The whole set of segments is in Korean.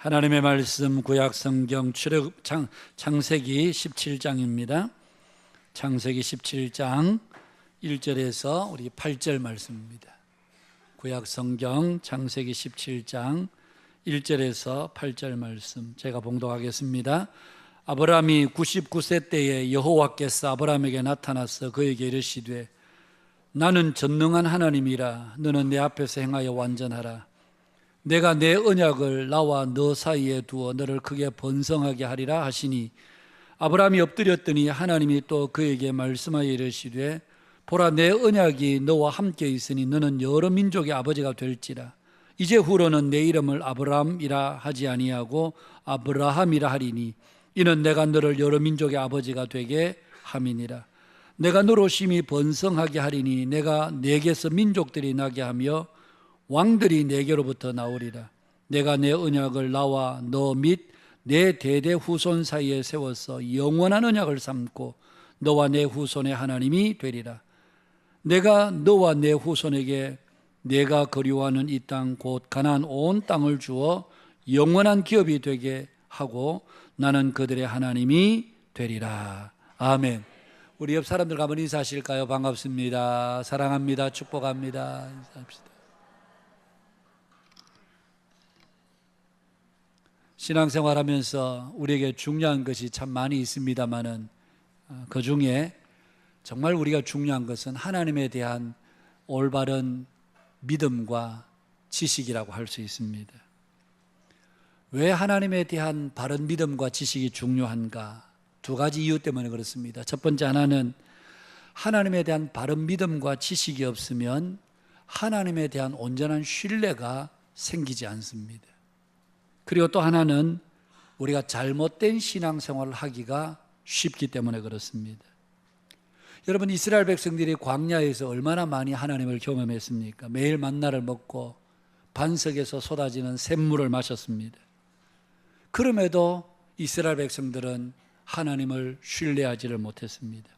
하나님의 말씀 구약 성경 창세기 17장입니다. 창세기 17장 1절에서 우리 8절 말씀입니다. 구약 성경 창세기 17장 1절에서 8절 말씀 제가 봉독하겠습니다. 아브라함이 99세 때에 여호와께서 아브라함에게 나타나서 그에게 이르시되 나는 전능한 하나님이라 너는 내 앞에서 행하여 완전하라. 내가 내 언약을 나와 너 사이에 두어 너를 크게 번성하게 하리라 하시니 아브라함이 엎드렸더니 하나님이 또 그에게 말씀하여 이르시되 보라 내 언약이 너와 함께 있으니 너는 여러 민족의 아버지가 될지라. 이제 후로는 내 이름을 아브라함이라 하지 아니하고 아브라함이라 하리니 이는 내가 너를 여러 민족의 아버지가 되게 함이니라. 내가 너로 심히 번성하게 하리니 내가 내게서 민족들이 나게 하며 왕들이 내게로부터 나오리라. 내가 내 언약을 나와 너 및 내 대대 후손 사이에 세워서 영원한 언약을 삼고 너와 내 후손의 하나님이 되리라. 내가 너와 내 후손에게 내가 거류하는 이 땅 곧 가나안 온 땅을 주어 영원한 기업이 되게 하고 나는 그들의 하나님이 되리라. 아멘. 우리 옆 사람들과 한번 인사하실까요? 반갑습니다. 사랑합니다. 축복합니다. 인사합시다. 신앙생활하면서 우리에게 중요한 것이 참 많이 있습니다마는 그 중에 정말 우리가 중요한 것은 하나님에 대한 올바른 믿음과 지식이라고 할 수 있습니다. 왜 하나님에 대한 바른 믿음과 지식이 중요한가? 두 가지 이유 때문에 그렇습니다. 첫 번째 하나는 하나님에 대한 바른 믿음과 지식이 없으면 하나님에 대한 온전한 신뢰가 생기지 않습니다. 그리고 또 하나는 우리가 잘못된 신앙생활을 하기가 쉽기 때문에 그렇습니다. 여러분, 이스라엘 백성들이 광야에서 얼마나 많이 하나님을 경험했습니까? 매일 만나를 먹고 반석에서 쏟아지는 샘물을 마셨습니다. 그럼에도 이스라엘 백성들은 하나님을 신뢰하지를 못했습니다.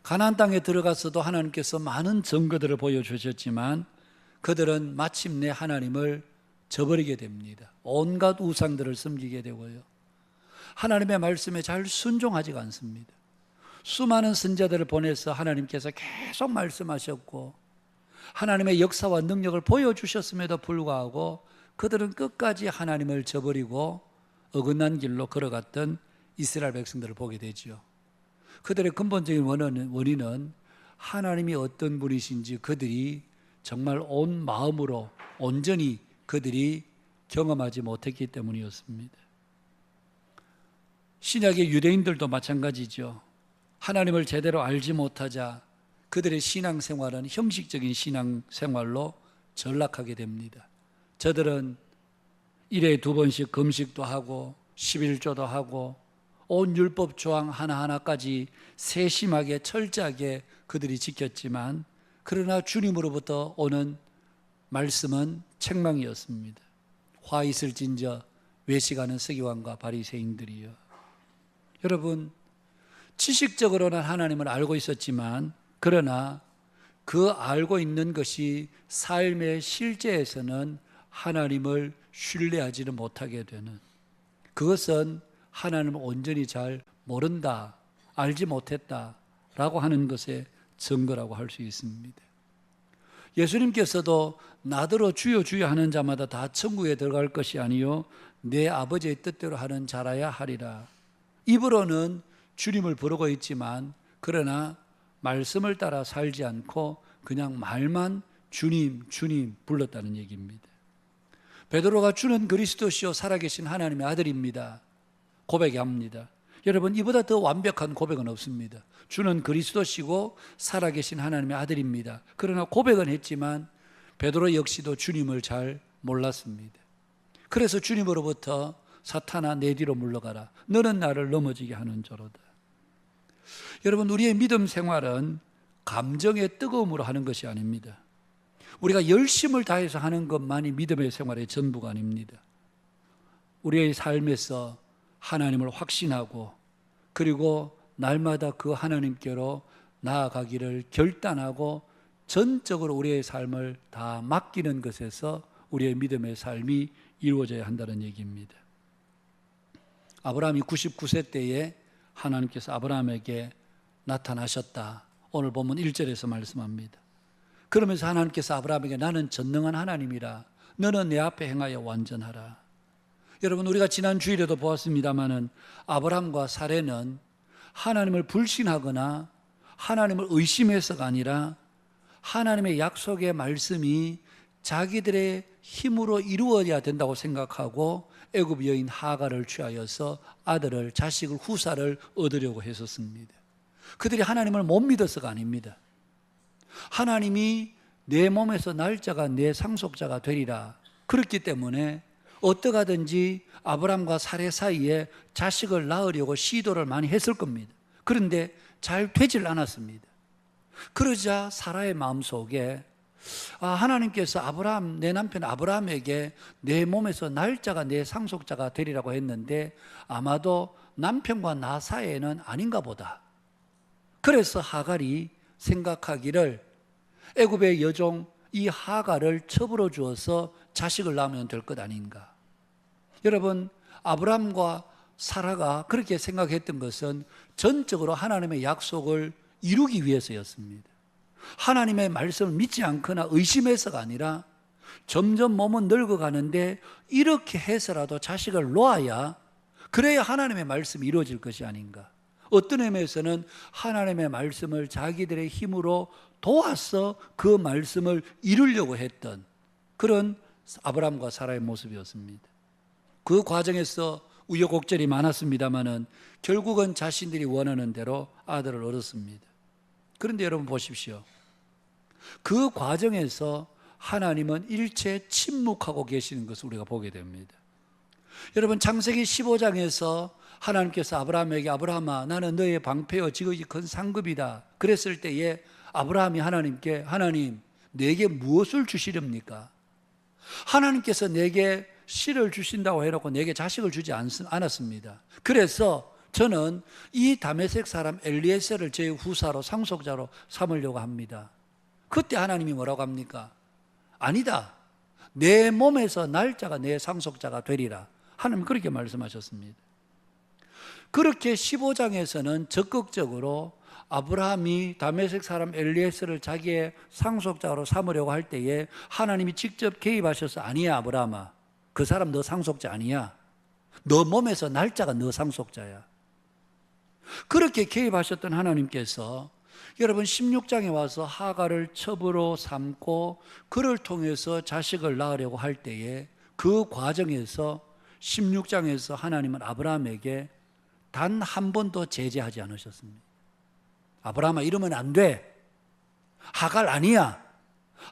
가나안 땅에 들어가서도 하나님께서 많은 증거들을 보여주셨지만 그들은 마침내 하나님을 저버리게 됩니다. 온갖 우상들을 섬기게 되고요. 하나님의 말씀에 잘 순종하지가 않습니다. 수많은 선지자들을 보내서 하나님께서 계속 말씀하셨고 하나님의 역사와 능력을 보여주셨음에도 불구하고 그들은 끝까지 하나님을 저버리고 어긋난 길로 걸어갔던 이스라엘 백성들을 보게 되죠. 그들의 근본적인 원인은 하나님이 어떤 분이신지 그들이 정말 온 마음으로 온전히 그들이 경험하지 못했기 때문이었습니다. 신약의 유대인들도 마찬가지죠. 하나님을 제대로 알지 못하자 그들의 신앙생활은 형식적인 신앙생활로 전락하게 됩니다. 저들은 1회에 2번씩 금식도 하고 11조도 하고 온 율법 조항 하나하나까지 세심하게 철저하게 그들이 지켰지만 그러나 주님으로부터 오는 말씀은 책망이었습니다. 화 있을진저 외식하는 서기관과 바리새인들이여. 여러분, 지식적으로는 하나님을 알고 있었지만 그러나 그 알고 있는 것이 삶의 실제에서는 하나님을 신뢰하지는 못하게 되는, 그것은 하나님을 온전히 잘 모른다, 알지 못했다라고 하는 것의 증거라고 할 수 있습니다. 예수님께서도 나더러 주여 주여 하는 자마다 다 천국에 들어갈 것이 아니요 내 아버지의 뜻대로 하는 자라야 하리라. 입으로는 주님을 부르고 있지만 그러나 말씀을 따라 살지 않고 그냥 말만 주님 주님 불렀다는 얘기입니다. 베드로가 주는 그리스도시요 살아계신 하나님의 아들입니다 고백합니다. 여러분, 이보다 더 완벽한 고백은 없습니다. 주는 그리스도시고 살아계신 하나님의 아들입니다. 그러나 고백은 했지만 베드로 역시도 주님을 잘 몰랐습니다. 그래서 주님으로부터 사탄아 내 뒤로 물러가라. 너는 나를 넘어지게 하는 자로다. 여러분, 우리의 믿음 생활은 감정의 뜨거움으로 하는 것이 아닙니다. 우리가 열심을 다해서 하는 것만이 믿음의 생활의 전부가 아닙니다. 우리의 삶에서 하나님을 확신하고 그리고 날마다 그 하나님께로 나아가기를 결단하고 전적으로 우리의 삶을 다 맡기는 것에서 우리의 믿음의 삶이 이루어져야 한다는 얘기입니다. 아브라함이 99세 때에 하나님께서 아브라함에게 나타나셨다. 오늘 본문 1절에서 말씀합니다. 그러면서 하나님께서 아브라함에게 나는 전능한 하나님이라 너는 내 앞에 행하여 완전하라. 여러분, 우리가 지난 주일에도 보았습니다마는 아브라함과 사레는 하나님을 불신하거나 하나님을 의심해서가 아니라 하나님의 약속의 말씀이 자기들의 힘으로 이루어야 된다고 생각하고 애굽 여인 하갈을 취하여서 아들을, 자식을, 후사를 얻으려고 했었습니다. 그들이 하나님을 못 믿어서가 아닙니다. 하나님이 내 몸에서 날짜가 내 상속자가 되리라. 그렇기 때문에 어떻게 하든지 아브라함과 사레 사이에 자식을 낳으려고 시도를 많이 했을 겁니다. 그런데 잘 되질 않았습니다. 그러자 사라의 마음속에 하나님께서 아브라함, 내 남편 아브라함에게 내 몸에서 날짜가 내 상속자가 되리라고 했는데 아마도 남편과 나 사이에는 아닌가 보다. 그래서 하갈이 생각하기를 애굽의 여종 이 하갈을 처벌어 주어서 자식을 낳으면 될 것 아닌가. 여러분, 아브라함과 사라가 그렇게 생각했던 것은 전적으로 하나님의 약속을 이루기 위해서였습니다. 하나님의 말씀을 믿지 않거나 의심해서가 아니라 점점 몸은 늙어가는데 이렇게 해서라도 자식을 놓아야 그래야 하나님의 말씀이 이루어질 것이 아닌가. 어떤 의미에서는 하나님의 말씀을 자기들의 힘으로 도와서 그 말씀을 이루려고 했던 그런 아브라함과 사라의 모습이었습니다. 그 과정에서 우여곡절이 많았습니다마는 결국은 자신들이 원하는 대로 아들을 얻었습니다. 그런데 여러분 보십시오. 그 과정에서 하나님은 일체 침묵하고 계시는 것을 우리가 보게 됩니다. 여러분, 창세기 15장에서 하나님께서 아브라함에게 아브라함아 나는 너의 방패여 지극히 큰 상급이다 그랬을 때에 아브라함이 하나님께 하나님 내게 무엇을 주시렵니까? 하나님께서 내게 씨를 주신다고 해놓고 내게 자식을 주지 않았습니다. 그래서 저는 이 다메섹 사람 엘리에셀을 제 후사로 상속자로 삼으려고 합니다. 그때 하나님이 뭐라고 합니까? 아니다. 내 몸에서 날짜가 내 상속자가 되리라. 하나님 그렇게 말씀하셨습니다. 그렇게 15장에서는 적극적으로 아브라함이 다메섹 사람 엘리에셀을 자기의 상속자로 삼으려고 할 때에 하나님이 직접 개입하셔서 아니야 아브라함아 그 사람 너 상속자 아니야. 너 몸에서 날짜가 너 상속자야. 그렇게 개입하셨던 하나님께서 여러분 16장에 와서 하갈을 첩으로 삼고 그를 통해서 자식을 낳으려고 할 때에 그 과정에서 16장에서 하나님은 아브라함에게 단 한 번도 제재하지 않으셨습니다. 아브라함아 이러면 안 돼. 하갈 아니야.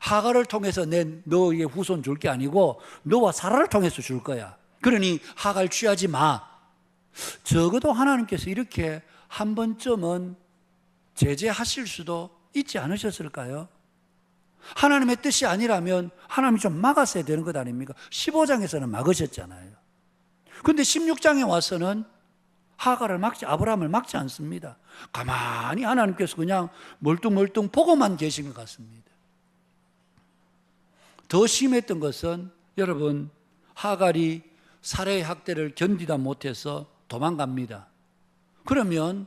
하갈을 통해서 너에게 후손 줄 게 아니고 너와 사라를 통해서 줄 거야. 그러니 하갈 취하지 마. 적어도 하나님께서 이렇게 한 번쯤은 제재하실 수도 있지 않으셨을까요? 하나님의 뜻이 아니라면 하나님이 좀 막았어야 되는 것 아닙니까? 15장에서는 막으셨잖아요. 그런데 16장에 와서는 아브라함을 막지 않습니다. 가만히 하나님께서 그냥 멀뚱멀뚱 보고만 계신 것 같습니다. 더 심했던 것은 여러분 하갈이 사례의 학대를 견디다 못해서 도망갑니다. 그러면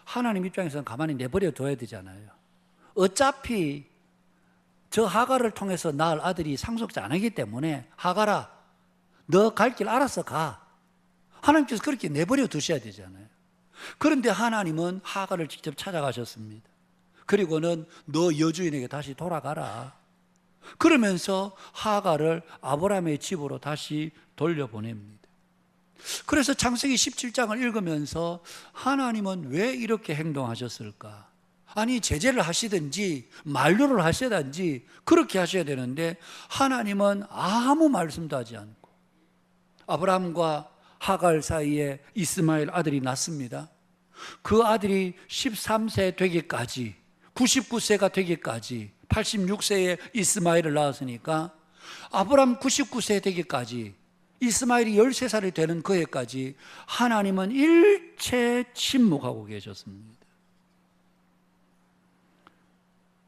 하나님 입장에서는 가만히 내버려 둬야 되잖아요. 어차피 저 하갈을 통해서 낳을 아들이 상속자 안 하기 때문에 하갈아 너 갈 길 알아서 가. 하나님께서 그렇게 내버려 두셔야 되잖아요. 그런데 하나님은 하갈을 직접 찾아가셨습니다. 그리고는 너 여주인에게 다시 돌아가라. 그러면서 하갈을 아브라함의 집으로 다시 돌려보냅니다. 그래서 창세기 17장을 읽으면서 하나님은 왜 이렇게 행동하셨을까? 아니 제재를 하시든지 만류를 하시든지 그렇게 하셔야 되는데 하나님은 아무 말씀도 하지 않고 아브라함과 하갈 사이에 이스마엘 아들이 낳습니다. 그 아들이 13세 되기까지 99세가 되기까지 86세에 이스마엘을 낳았으니까 아브라함 99세 되기까지 이스마엘이 13살이 되는 그 해까지 하나님은 일체 침묵하고 계셨습니다.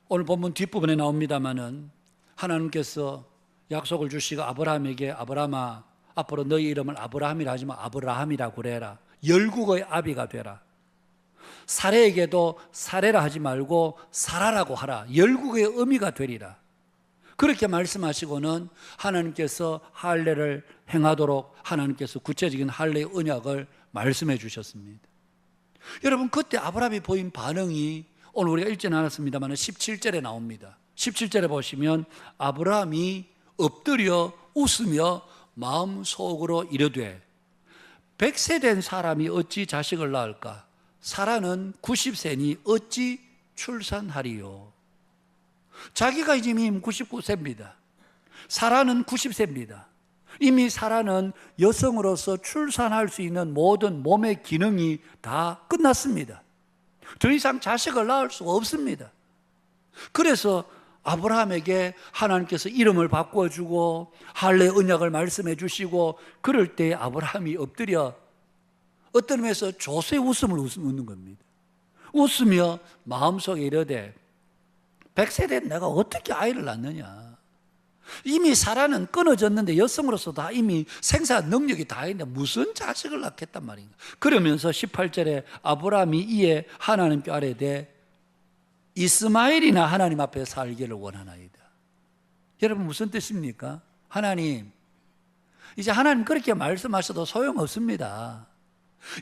오늘 본문 뒷부분에 나옵니다마는 하나님께서 약속을 주시고 아브라함에게 아브라함아 앞으로 너희 이름을 아브라함이라 하지 마 아브라함이라고 그래라. 열국의 아비가 되라. 사레에게도 사레라 하지 말고 사라라고 하라. 열국의 의미가 되리라. 그렇게 말씀하시고는 하나님께서 할례를 행하도록 하나님께서 구체적인 할례의 언약을 말씀해 주셨습니다. 여러분 그때 아브라함이 보인 반응이 오늘 우리가 읽지 않았습니다만 17절에 나옵니다. 17절에 보시면 아브라함이 엎드려 웃으며 마음속으로 이르되 100세 된 사람이 어찌 자식을 낳을까? 사라는 90세니 어찌 출산하리요? 자기가 이제 이미 99세입니다. 사라는 90세입니다. 이미 사라는 여성으로서 출산할 수 있는 모든 몸의 기능이 다 끝났습니다. 더 이상 자식을 낳을 수가 없습니다. 그래서 아브라함에게 하나님께서 이름을 바꿔주고 할례 언약을 말씀해 주시고 그럴 때 아브라함이 엎드려 어떤 의미에서 조세 웃음을 웃는 겁니다. 웃으며 마음속에 이르되 100세 된 내가 어떻게 아이를 낳느냐. 이미 사라는 끊어졌는데 여성으로서 다 이미 생산 능력이 다 있는데 무슨 자식을 낳겠단 말인가. 그러면서 18절에 아브라함이 이에 하나님께 아뢰되 이스마엘이나 하나님 앞에 살기를 원하나이다. 여러분 무슨 뜻입니까? 하나님, 이제 하나님 그렇게 말씀하셔도 소용없습니다.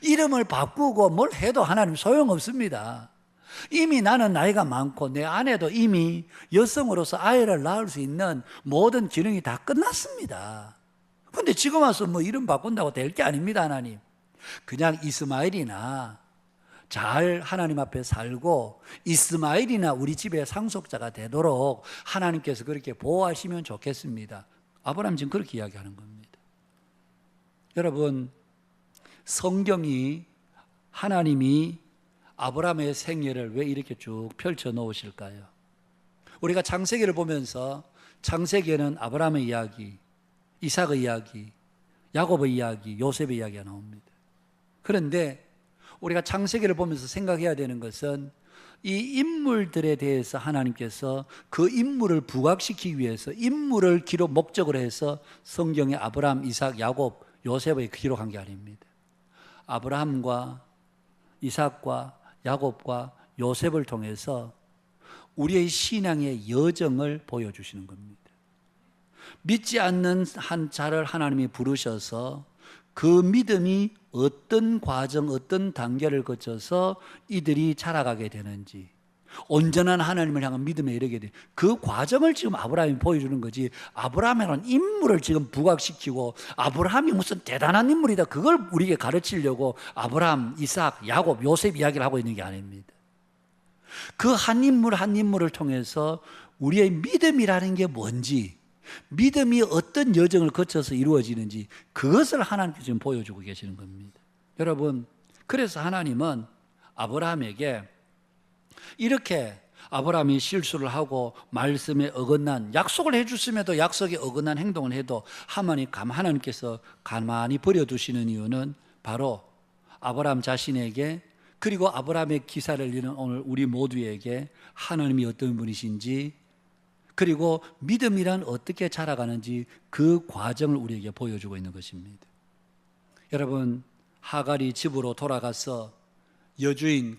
이름을 바꾸고 뭘 해도 하나님 소용없습니다. 이미 나는 나이가 많고 내 아내도 이미 여성으로서 아이를 낳을 수 있는 모든 기능이 다 끝났습니다. 그런데 지금 와서 뭐 이름 바꾼다고 될 게 아닙니다. 하나님, 그냥 이스마엘이나 잘 하나님 앞에 살고 이스마엘이나 우리 집의 상속자가 되도록 하나님께서 그렇게 보호하시면 좋겠습니다. 아브라함 지금 그렇게 이야기하는 겁니다. 여러분, 성경이 하나님이 아브라함의 생애를 왜 이렇게 쭉 펼쳐 놓으실까요? 우리가 창세기를 보면서 창세기에는 아브라함의 이야기, 이삭의 이야기, 야곱의 이야기, 요셉의 이야기가 나옵니다. 그런데 우리가 창세기를 보면서 생각해야 되는 것은 이 인물들에 대해서 하나님께서 그 인물을 부각시키기 위해서 인물을 기록 목적으로 해서 성경에 아브라함, 이삭, 야곱, 요셉을 기록한 게 아닙니다. 아브라함과 이삭과 야곱과 요셉을 통해서 우리의 신앙의 여정을 보여주시는 겁니다. 믿지 않는 한 자를 하나님이 부르셔서 그 믿음이 어떤 과정, 어떤 단계를 거쳐서 이들이 자라가게 되는지, 온전한 하나님을 향한 믿음에 이르게 돼. 그 과정을 지금 아브라함이 보여주는 거지. 아브라함이라는 인물을 지금 부각시키고 아브라함이 무슨 대단한 인물이다 그걸 우리에게 가르치려고 아브라함, 이삭, 야곱, 요셉 이야기를 하고 있는 게 아닙니다. 그 한 인물 한 인물을 통해서 우리의 믿음이라는 게 뭔지, 믿음이 어떤 여정을 거쳐서 이루어지는지 그것을 하나님께서 지금 보여주고 계시는 겁니다. 여러분, 그래서 하나님은 아브라함에게 이렇게 아브라함이 실수를 하고 말씀에 어긋난 약속을 해줬음에도 약속에 어긋난 행동을 해도 하나님께서 가만히 버려두시는 이유는 바로 아브라함 자신에게 그리고 아브라함의 기사를 읽는 오늘 우리 모두에게 하나님이 어떤 분이신지 그리고 믿음이란 어떻게 자라가는지 그 과정을 우리에게 보여주고 있는 것입니다. 여러분, 하갈이 집으로 돌아가서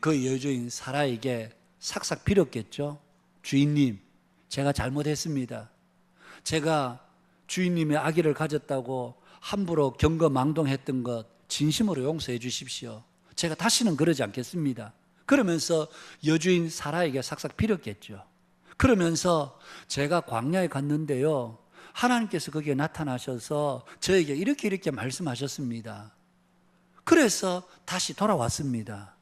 그 여주인 사라에게 삭삭 빌었겠죠. 주인님, 제가 잘못했습니다. 제가 주인님의 아기를 가졌다고 함부로 경거망동했던 것 진심으로 용서해 주십시오. 제가 다시는 그러지 않겠습니다. 그러면서 여주인 사라에게 삭삭 빌었겠죠. 그러면서 제가 광야에 갔는데요, 하나님께서 거기에 나타나셔서 저에게 이렇게 말씀하셨습니다. 그래서 다시 돌아왔습니다.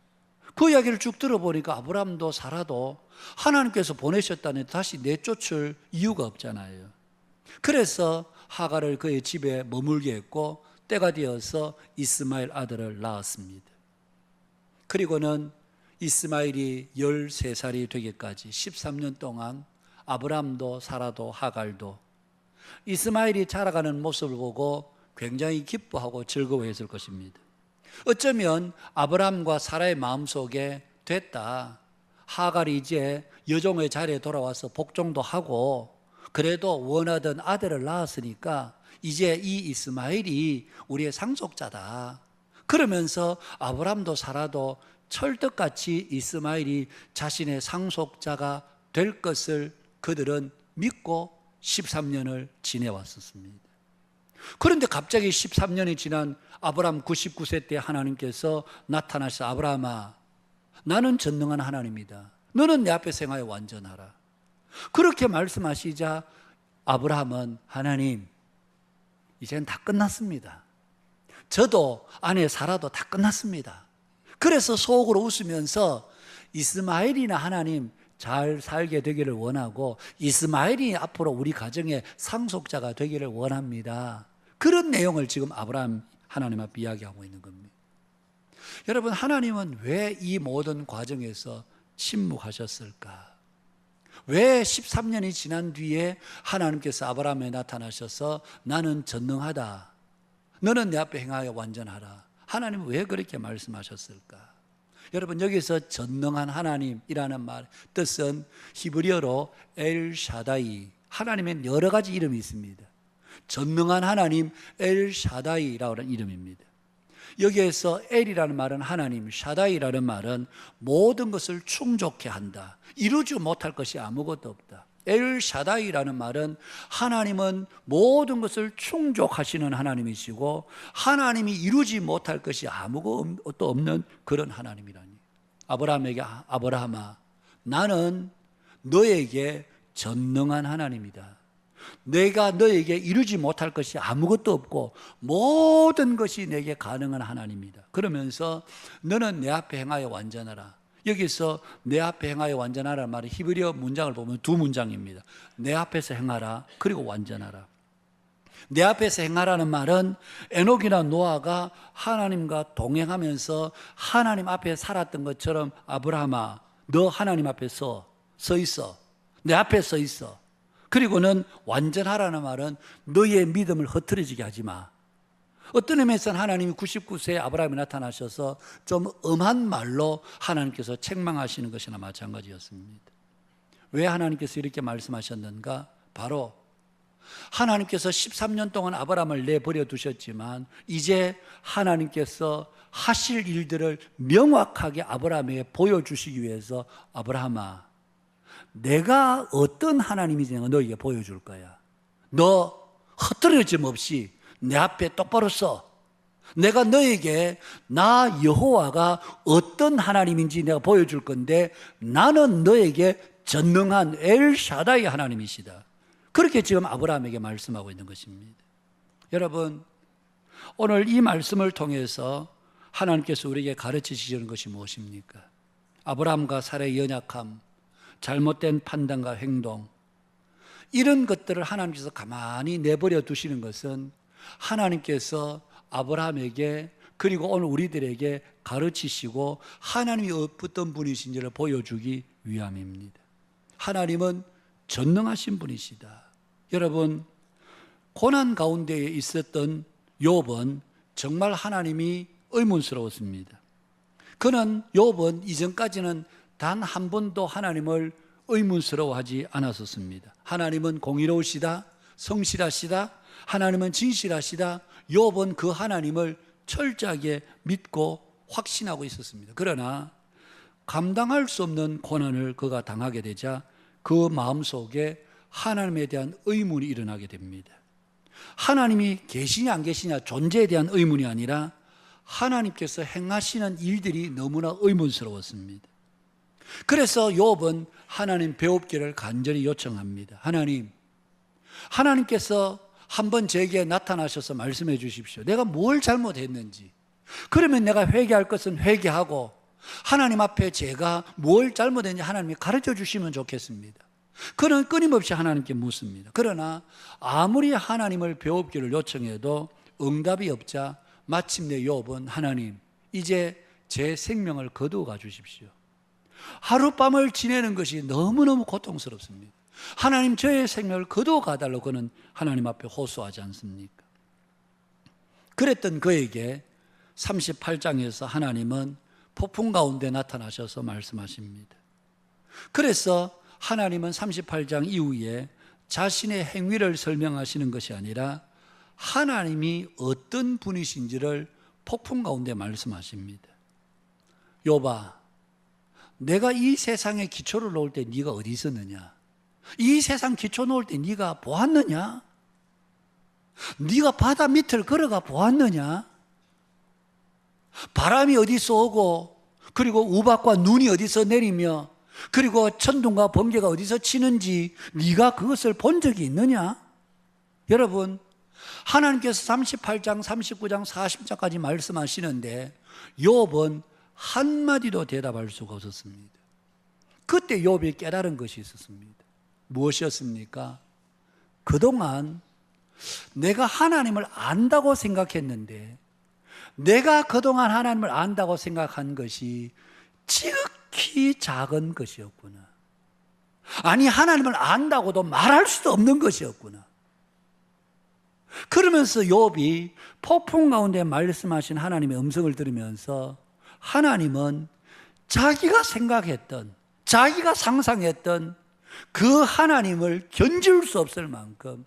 그 이야기를 쭉 들어보니까 아브라함도 사라도 하나님께서 보내셨다는 다시 내쫓을 이유가 없잖아요. 그래서 하갈을 그의 집에 머물게 했고 때가 되어서 이스마엘 아들을 낳았습니다. 그리고는 이스마엘이 13살이 되기까지 13년 동안 아브라함도 사라도 하갈도 이스마엘이 자라가는 모습을 보고 굉장히 기뻐하고 즐거워했을 것입니다. 어쩌면 아브라함과 사라의 마음속에 됐다, 하갈이 이제 여종의 자리에 돌아와서 복종도 하고 그래도 원하던 아들을 낳았으니까 이제 이 이스마엘이 우리의 상속자다. 그러면서 아브라함도 사라도 철떡같이 이스마엘이 자신의 상속자가 될 것을 그들은 믿고 13년을 지내왔었습니다. 그런데 갑자기 13년이 지난 아브라함 99세 때 하나님께서 나타나셔서 아브라함아, 나는 전능한 하나님이다. 너는 내 앞에 행하여 완전하라. 그렇게 말씀하시자 아브라함은 하나님, 이제는 다 끝났습니다. 저도 아내 사라도 다 끝났습니다. 그래서 속으로 웃으면서 이스마엘이나 하나님 잘 살게 되기를 원하고 이스마엘이 앞으로 우리 가정의 상속자가 되기를 원합니다. 그런 내용을 지금 아브라함 하나님 앞에 이야기하고 있는 겁니다. 여러분, 하나님은 왜 이 모든 과정에서 침묵하셨을까? 왜 13년이 지난 뒤에 하나님께서 아브라함에 나타나셔서 나는 전능하다, 너는 내 앞에 행하여 완전하라, 하나님은 왜 그렇게 말씀하셨을까? 여러분, 여기서 전능한 하나님이라는 말 뜻은 히브리어로 엘샤다이, 하나님의 여러 가지 이름이 있습니다. 전능한 하나님 엘샤다이라고 하는 이름입니다. 여기에서 엘이라는 말은 하나님, 샤다이라는 말은 모든 것을 충족케 한다, 이루지 못할 것이 아무것도 없다. 엘샤다이라는 말은 하나님은 모든 것을 충족하시는 하나님이시고 하나님이 이루지 못할 것이 아무것도 없는 그런 하나님이라니. 아브라함에게 아브라함아, 나는 너에게 전능한 하나님이다. 내가 너에게 이루지 못할 것이 아무것도 없고 모든 것이 내게 가능한 하나님이다. 그러면서 너는 내 앞에 행하여 완전하라. 여기서 내 앞에 행하여 완전하라는 말은 히브리어 문장을 보면 두 문장입니다. 내 앞에서 행하라, 그리고 완전하라. 내 앞에서 행하라는 말은 에녹이나 노아가 하나님과 동행하면서 하나님 앞에 살았던 것처럼 아브라함아, 너 하나님 앞에 서 있어. 내 앞에 서 있어. 그리고는 완전하라는 말은 너의 믿음을 흐트러지게 하지 마. 어떤 의미에서는 하나님이 99세에 아브라함에 나타나셔서 좀 엄한 말로 하나님께서 책망하시는 것이나 마찬가지였습니다. 왜 하나님께서 이렇게 말씀하셨는가? 바로 하나님께서 13년 동안 아브라함을 내버려 두셨지만 이제 하나님께서 하실 일들을 명확하게 아브라함에게 보여주시기 위해서 아브라함아, 내가 어떤 하나님인지 너에게 보여줄 거야. 너 흐트러짐 없이 내 앞에 똑바로 서. 내가 너에게 나 여호와가 어떤 하나님인지 내가 보여줄 건데 나는 너에게 전능한 엘샤다이 하나님이시다. 그렇게 지금 아브라함에게 말씀하고 있는 것입니다. 여러분, 오늘 이 말씀을 통해서 하나님께서 우리에게 가르치시는 것이 무엇입니까? 아브라함과 사라의 연약함, 잘못된 판단과 행동, 이런 것들을 하나님께서 가만히 내버려 두시는 것은 하나님께서 아브라함에게 그리고 오늘 우리들에게 가르치시고 하나님이 어떤 분이신지를 보여주기 위함입니다. 하나님은 전능하신 분이시다. 여러분, 고난 가운데 있었던 욥은 정말 하나님이 의문스러웠습니다. 그는 욥은 이전까지는 단 한 번도 하나님을 의문스러워하지 않았었습니다. 하나님은 공의로우시다, 성실하시다, 하나님은 진실하시다. 욥은 그 하나님을 철저하게 믿고 확신하고 있었습니다. 그러나 감당할 수 없는 고난을 그가 당하게 되자 그 마음속에 하나님에 대한 의문이 일어나게 됩니다. 하나님이 계시냐 안 계시냐 존재에 대한 의문이 아니라 하나님께서 행하시는 일들이 너무나 의문스러웠습니다. 그래서 욥은 하나님 배웁기를 간절히 요청합니다. 하나님께서 한번 제게 나타나셔서 말씀해 주십시오. 내가 뭘 잘못했는지. 그러면 내가 회개할 것은 회개하고 하나님 앞에 제가 뭘 잘못했는지 하나님이 가르쳐 주시면 좋겠습니다. 그는 끊임없이 하나님께 묻습니다. 그러나 아무리 하나님을 배웁기를 요청해도 응답이 없자 마침내 욥은 하나님, 이제 제 생명을 거두어 주십시오. 하룻밤을 지내는 것이 너무너무 고통스럽습니다. 하나님, 저의 생명을 거두어 가달라고 그는 하나님 앞에 호소하지 않습니까? 그랬던 그에게 38장에서 하나님은 폭풍 가운데 나타나셔서 말씀하십니다. 그래서 하나님은 38장 이후에 자신의 행위를 설명하시는 것이 아니라 하나님이 어떤 분이신지를 폭풍 가운데 말씀하십니다. 욥아, 내가 이 세상에 기초를 놓을 때 네가 어디 있었느냐? 이 세상 기초 놓을 때 네가 보았느냐? 네가 바다 밑을 걸어가 보았느냐? 바람이 어디서 오고, 그리고 우박과 눈이 어디서 내리며, 그리고 천둥과 번개가 어디서 치는지 네가 그것을 본 적이 있느냐? 여러분, 하나님께서 38장, 39장, 40장까지 말씀하시는데 욥은 한마디도 대답할 수가 없었습니다. 그때 욥이 깨달은 것이 있었습니다. 무엇이었습니까? 그동안 내가 하나님을 안다고 생각했는데, 내가 그동안 하나님을 안다고 생각한 것이 지극히 작은 것이었구나. 아니, 하나님을 안다고도 말할 수도 없는 것이었구나. 그러면서 욥이 폭풍 가운데 말씀하신 하나님의 음성을 들으면서 하나님은 자기가 생각했던, 자기가 상상했던 그 하나님을 견줄 수 없을 만큼,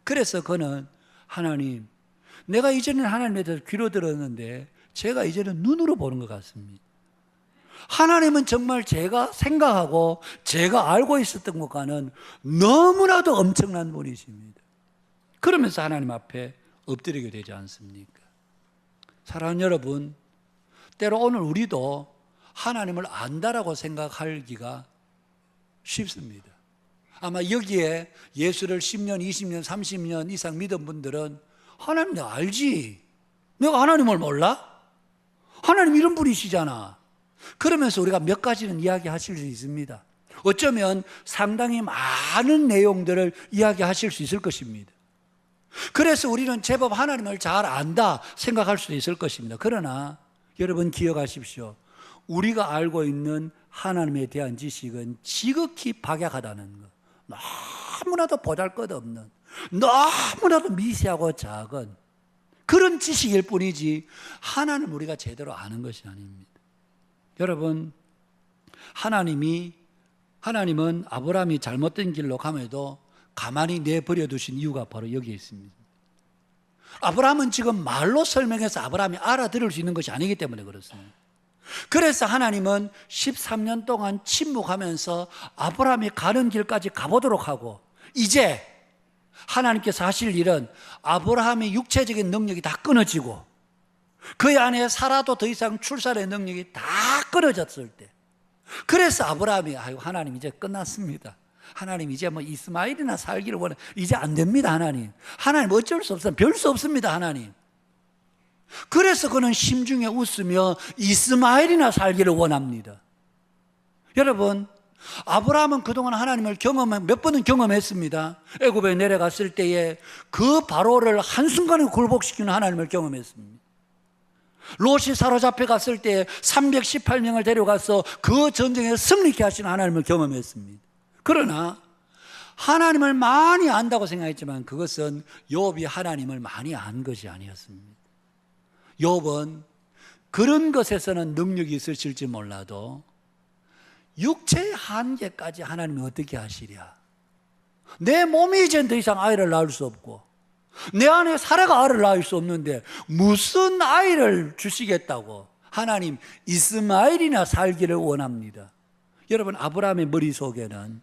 그래서 그는 하나님, 내가 이제는 하나님에 대해서 귀로 들었는데 제가 이제는 눈으로 보는 것 같습니다. 하나님은 정말 제가 생각하고 제가 알고 있었던 것과는 너무나도 엄청난 분이십니다. 그러면서 하나님 앞에 엎드리게 되지 않습니까? 사랑하는 여러분, 때로 오늘 우리도 하나님을 안다라고 생각하기가 쉽습니다. 아마 여기에 예수를 10년, 20년, 30년 이상 믿은 분들은 하나님 내가 알지, 내가 하나님을 몰라? 하나님 이런 분이시잖아. 그러면서 우리가 몇 가지는 이야기하실 수 있습니다. 어쩌면 상당히 많은 내용들을 이야기하실 수 있을 것입니다. 그래서 우리는 제법 하나님을 잘 안다 생각할 수도 있을 것입니다. 그러나 여러분 기억하십시오. 우리가 알고 있는 하나님에 대한 지식은 지극히 박약하다는 것, 너무나도 보잘것없는, 너무나도 미세하고 작은 그런 지식일 뿐이지 하나님을 우리가 제대로 아는 것이 아닙니다. 여러분, 하나님은 아브라함이 잘못된 길로 감에도 가만히 내버려 두신 이유가 바로 여기에 있습니다. 아브라함은 지금 말로 설명해서 아브라함이 알아들을 수 있는 것이 아니기 때문에 그렇습니다. 그래서 하나님은 13년 동안 침묵하면서 아브라함이 가는 길까지 가보도록 하고, 이제 하나님께서 하실 일은 아브라함의 육체적인 능력이 다 끊어지고 그의 아내 사라도 더 이상 출산의 능력이 다 끊어졌을 때, 그래서 아브라함이 하나님 이제 끝났습니다. 하나님 이제 뭐 이스마엘이나 살기를 원해. 이제 안 됩니다. 하나님 어쩔 수 없습니다. 별 수 없습니다. 하나님. 그래서 그는 심중에 웃으며 이스마엘이나 살기를 원합니다. 여러분, 아브라함은 그동안 하나님을 몇 번은 경험했습니다. 애굽에 내려갔을 때에 그 바로를 한순간에 굴복시키는 하나님을 경험했습니다. 롯이 사로잡혀 갔을 때 318명을 데려가서 그 전쟁에 승리케 하시는 하나님을 경험했습니다. 그러나 하나님을 많이 안다고 생각했지만 그것은 욥이 하나님을 많이 안 것이 아니었습니다. 욥은 그런 것에서는 능력이 있으실지 몰라도 육체의 한계까지 하나님이 어떻게 하시랴, 내 몸이 이제 더 이상 아이를 낳을 수 없고 내 안에 사라가 아이를 낳을 수 없는데 무슨 아이를 주시겠다고 하나님 이스마엘이나 살기를 원합니다. 여러분, 아브라함의 머릿속에는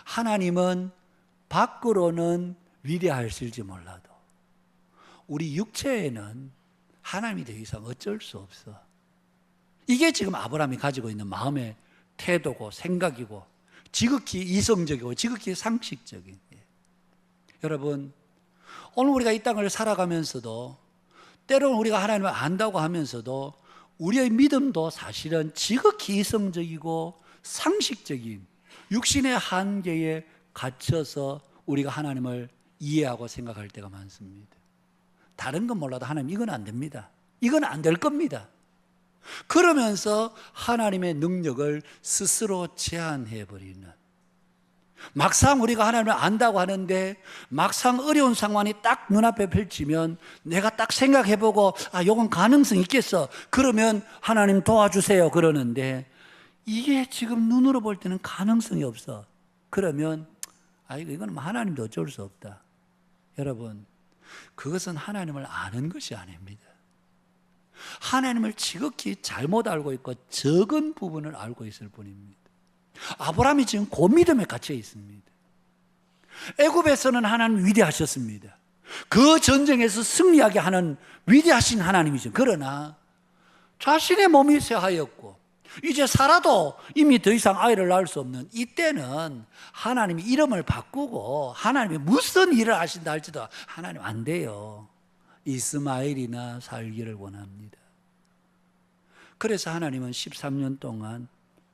하나님은 밖으로는 위대하실지 몰라도 우리 육체에는 하나님이 더 이상 어쩔 수 없어. 이게 지금 아브라함이 가지고 있는 마음의 태도고 생각이고 지극히 이성적이고 지극히 상식적인. 여러분, 오늘 우리가 이 땅을 살아가면서도 때로는 우리가 하나님을 안다고 하면서도 우리의 믿음도 사실은 지극히 이성적이고 상식적인 육신의 한계에 갇혀서 우리가 하나님을 이해하고 생각할 때가 많습니다. 다른 건 몰라도 하나님 이건 안 됩니다. 이건 안 될 겁니다. 그러면서 하나님의 능력을 스스로 제한해버리는, 막상 우리가 하나님을 안다고 하는데 막상 어려운 상황이 딱 눈앞에 펼치면 내가 딱 생각해보고 이건 가능성 있겠어. 그러면 하나님 도와주세요 그러는데 이게 지금 눈으로 볼 때는 가능성이 없어. 그러면 이건 하나님도 어쩔 수 없다. 여러분, 그것은 하나님을 아는 것이 아닙니다. 하나님을 지극히 잘못 알고 있고 적은 부분을 알고 있을 뿐입니다. 아브라함이 지금 그 믿음에 갇혀 있습니다. 애굽에서는 하나님 위대하셨습니다. 그 전쟁에서 승리하게 하는 위대하신 하나님이죠. 그러나 자신의 몸이 쇠하였고 이제 살아도 이미 더 이상 아이를 낳을 수 없는 이때는 하나님이 이름을 바꾸고 하나님이 무슨 일을 하신다 할지도 하나님 안 돼요. 이스마엘이나 살기를 원합니다. 그래서 하나님은 13년 동안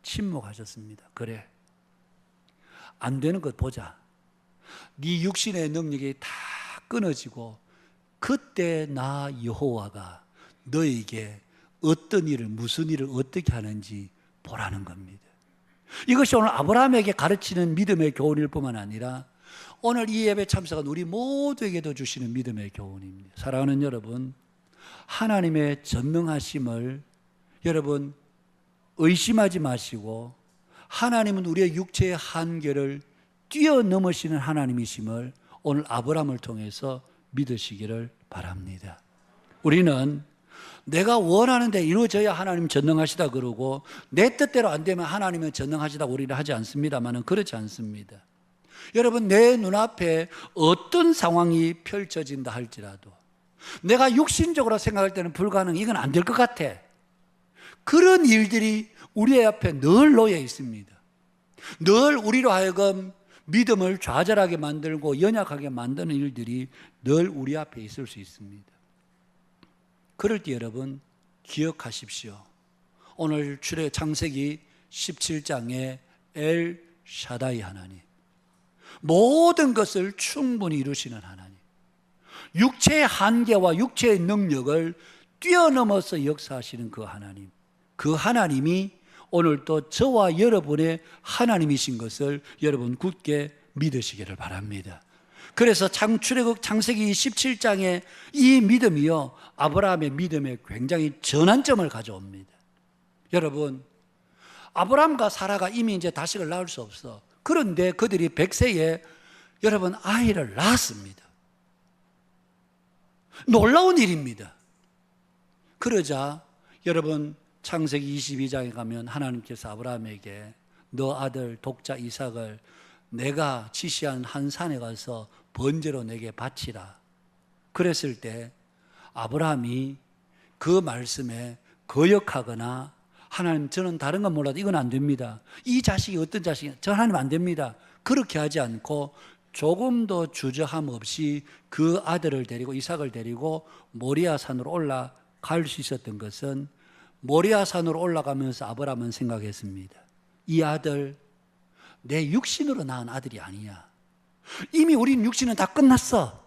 침묵하셨습니다. 그래, 안 되는 것 보자. 네 육신의 능력이 다 끊어지고 그때 나 여호와가 너에게 어떤 일을, 무슨 일을 어떻게 하는지 보라는 겁니다. 이것이 오늘 아브라함에게 가르치는 믿음의 교훈일 뿐만 아니라 오늘 이 예배 참석한 우리 모두에게도 주시는 믿음의 교훈입니다. 사랑하는 여러분, 하나님의 전능하심을 여러분 의심하지 마시고 하나님은 우리의 육체의 한계를 뛰어넘으시는 하나님이심을 오늘 아브라함을 통해서 믿으시기를 바랍니다. 우리는 내가 원하는 데 이루어져야 하나님 전능하시다 그러고 내 뜻대로 안 되면 하나님은 전능하시다고 우리는 하지 않습니다만 그렇지 않습니다. 여러분, 내 눈앞에 어떤 상황이 펼쳐진다 할지라도 내가 육신적으로 생각할 때는 불가능, 이건 안 될 것 같아. 그런 일들이 우리 앞에 늘 놓여 있습니다. 늘 우리로 하여금 믿음을 좌절하게 만들고 연약하게 만드는 일들이 늘 우리 앞에 있을 수 있습니다. 그럴 때 여러분 기억하십시오. 오늘 창세기 17장에 엘 샤다이 하나님, 모든 것을 충분히 이루시는 하나님, 육체의 한계와 육체의 능력을 뛰어넘어서 역사하시는 그 하나님, 그 하나님이 오늘 또 저와 여러분의 하나님이신 것을 여러분 굳게 믿으시기를 바랍니다. 그래서 창세기 17장의 이 믿음이요, 아브라함의 믿음에 굉장히 전환점을 가져옵니다. 여러분, 아브라함과 사라가 이미 이제 자식을 낳을 수 없어. 그런데 그들이 100세에 여러분 아이를 낳았습니다. 놀라운 일입니다. 그러자 여러분 창세기 22장에 가면 하나님께서 아브라함에게 너 아들 독자 이삭을 내가 지시한 한 산에 가서 번제로 내게 바치라. 그랬을 때 아브라함이 그 말씀에 거역하거나 하나님 저는 다른 건 몰라도 이건 안 됩니다. 이 자식이 어떤 자식이냐. 저 하나님 안 됩니다. 그렇게 하지 않고 조금도 주저함 없이 그 아들을 데리고 이삭을 데리고 모리아 산으로 올라갈 수 있었던 것은 모리아 산으로 올라가면서 아브라함은 생각했습니다. 이 아들 내 육신으로 낳은 아들이 아니야. 이미 우린 육신은 다 끝났어.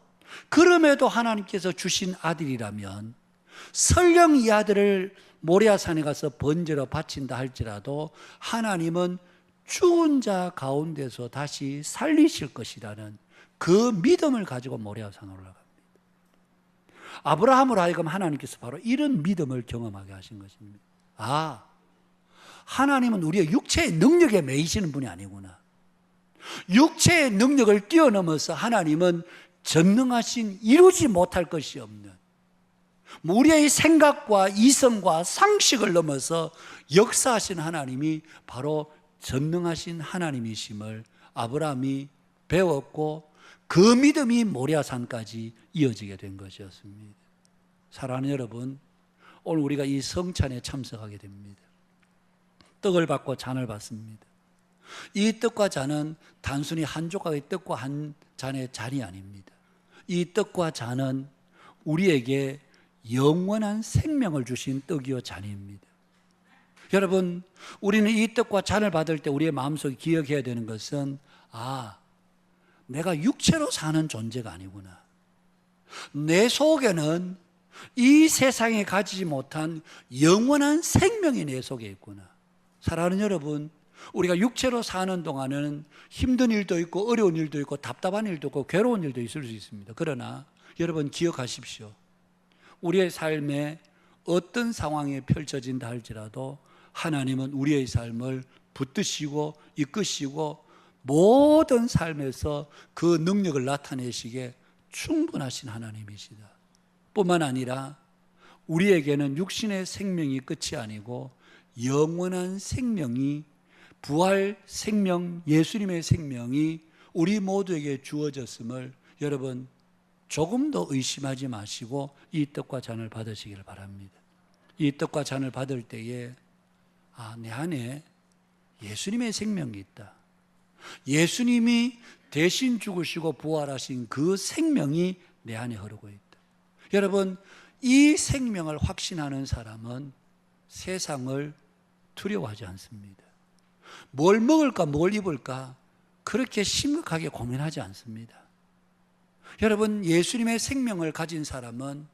그럼에도 하나님께서 주신 아들이라면 설령 이 아들을 모리아산에 가서 번제로 바친다 할지라도 하나님은 죽은 자 가운데서 다시 살리실 것이라는 그 믿음을 가지고 모리아산으로 올라갑니다. 아브라함으로 하여금 하나님께서 바로 이런 믿음을 경험하게 하신 것입니다. 아, 하나님은 우리의 육체의 능력에 매이시는 분이 아니구나. 육체의 능력을 뛰어넘어서 하나님은 전능하신 이루지 못할 것이 없는 우리의 생각과 이성과 상식을 넘어서 역사하신 하나님이 바로 전능하신 하나님이심을 아브라함이 배웠고 그 믿음이 모리아산까지 이어지게 된 것이었습니다. 사랑하는 여러분, 오늘 우리가 이 성찬에 참석하게 됩니다. 떡을 받고 잔을 받습니다. 이 떡과 잔은 단순히 한 조각의 떡과 한 잔의 잔이 아닙니다. 이 떡과 잔은 우리에게 영원한 생명을 주신 떡이요 잔입니다. 여러분, 우리는 이 떡과 잔을 받을 때 우리의 마음속에 기억해야 되는 것은 내가 육체로 사는 존재가 아니구나. 내 속에는 이 세상에 가지지 못한 영원한 생명이 내 속에 있구나. 사랑하는 여러분, 우리가 육체로 사는 동안은 힘든 일도 있고 어려운 일도 있고 답답한 일도 있고 괴로운 일도 있을 수 있습니다. 그러나 여러분 기억하십시오. 우리의 삶에 어떤 상황이 펼쳐진다 할지라도 하나님은 우리의 삶을 붙드시고 이끄시고 모든 삶에서 그 능력을 나타내시기에 충분하신 하나님이시다. 뿐만 아니라 우리에게는 육신의 생명이 끝이 아니고 영원한 생명이, 부활 생명, 예수님의 생명이 우리 모두에게 주어졌음을 여러분 조금 더 의심하지 마시고 이 떡과 잔을 받으시길 바랍니다. 이 떡과 잔을 받을 때에 내 안에 예수님의 생명이 있다. 예수님이 대신 죽으시고 부활하신 그 생명이 내 안에 흐르고 있다. 여러분, 이 생명을 확신하는 사람은 세상을 두려워하지 않습니다. 뭘 먹을까, 뭘 입을까 그렇게 심각하게 고민하지 않습니다. 여러분, 예수님의 생명을 가진 사람은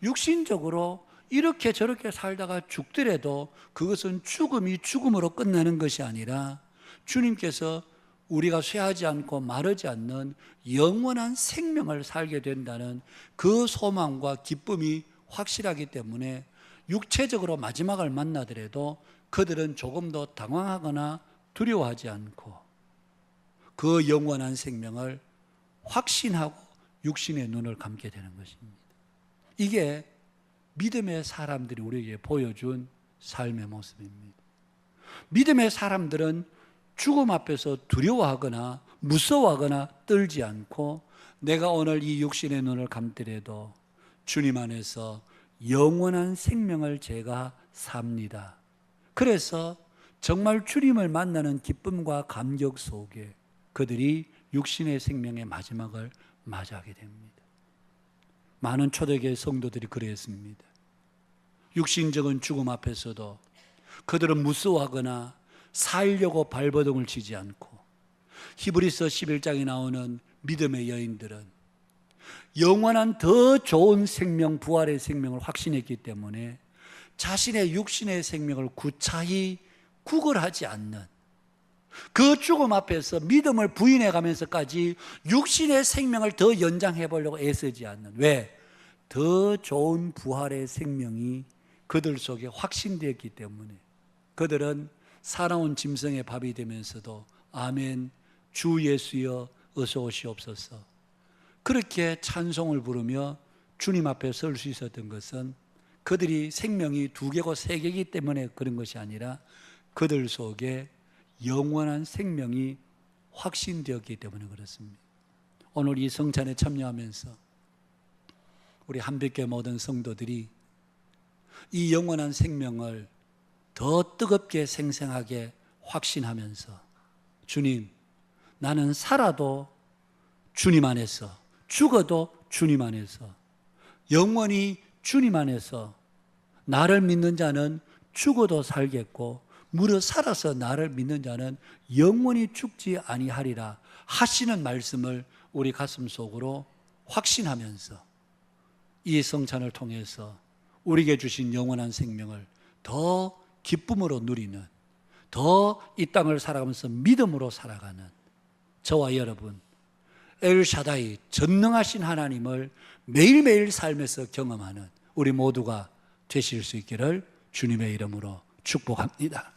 육신적으로 이렇게 저렇게 살다가 죽더라도 그것은 죽음이 죽음으로 끝나는 것이 아니라 주님께서 우리가 쇠하지 않고 마르지 않는 영원한 생명을 살게 된다는 그 소망과 기쁨이 확실하기 때문에 육체적으로 마지막을 만나더라도 그들은 조금 더 당황하거나 두려워하지 않고 그 영원한 생명을 확신하고 육신의 눈을 감게 되는 것입니다. 이게 믿음의 사람들이 우리에게 보여준 삶의 모습입니다. 믿음의 사람들은 죽음 앞에서 두려워하거나 무서워하거나 떨지 않고 내가 오늘 이 육신의 눈을 감더라도 주님 안에서 영원한 생명을 제가 삽니다. 그래서 정말 주님을 만나는 기쁨과 감격 속에 그들이 육신의 생명의 마지막을 맞이하게 됩니다. 많은 초대교회 성도들이 그랬습니다. 육신적인 죽음 앞에서도 그들은 무서워하거나 살려고 발버둥을 치지 않고 히브리서 11장에 나오는 믿음의 여인들은 영원한 더 좋은 생명, 부활의 생명을 확신했기 때문에 자신의 육신의 생명을 구차히 구걸하지 않는 그 죽음 앞에서 믿음을 부인해 가면서까지 육신의 생명을 더 연장해 보려고 애쓰지 않는, 왜? 더 좋은 부활의 생명이 그들 속에 확신되었기 때문에 그들은 사나운 짐승의 밥이 되면서도 아멘, 주 예수여 어서 오시옵소서, 그렇게 찬송을 부르며 주님 앞에 설 수 있었던 것은 그들이 생명이 2개고 3개이기 때문에 그런 것이 아니라 그들 속에 영원한 생명이 확신되었기 때문에 그렇습니다. 오늘 이 성찬에 참여하면서 우리 한빛교회 모든 성도들이 이 영원한 생명을 더 뜨겁게 생생하게 확신하면서 주님, 나는 살아도 주님 안에서, 죽어도 주님 안에서, 영원히 주님 안에서, 나를 믿는 자는 죽어도 살겠고 무릇 살아서 나를 믿는 자는 영원히 죽지 아니하리라 하시는 말씀을 우리 가슴 속으로 확신하면서 이 성찬을 통해서 우리에게 주신 영원한 생명을 더 기쁨으로 누리는, 더 이 땅을 살아가면서 믿음으로 살아가는 저와 여러분, 엘샤다이 전능하신 하나님을 매일매일 삶에서 경험하는 우리 모두가 되실 수 있기를 주님의 이름으로 축복합니다.